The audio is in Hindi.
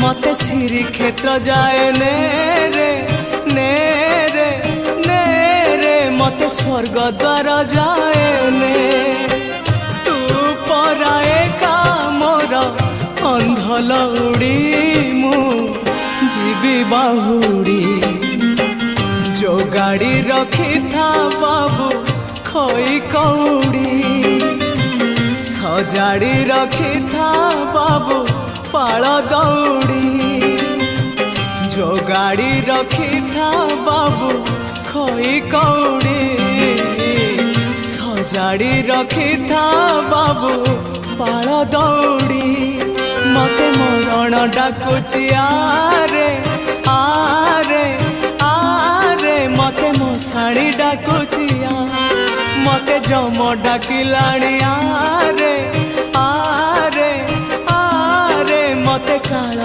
मते श्रीक्षेत्र जाए ने रे ने रे ने रे मते स्वर्ग द्वार जाए ने तू पराए का मोर अंधलौड़ी मु जीवी बाहुड़ी जो गाड़ी रखी था बाबू खई कौड़ी सजाड़ी रखी था बाबू पाल दौड़ी जो गाड़ी रखी था बाबू खई कौड़ी सजाड़ी रखी था बाबू पाल दौड़ी मते मरण डाकुची आरे आरे आरे मते मशाणी डाकुची मते जम डाकिलाणी आरे आरे आरे मते काल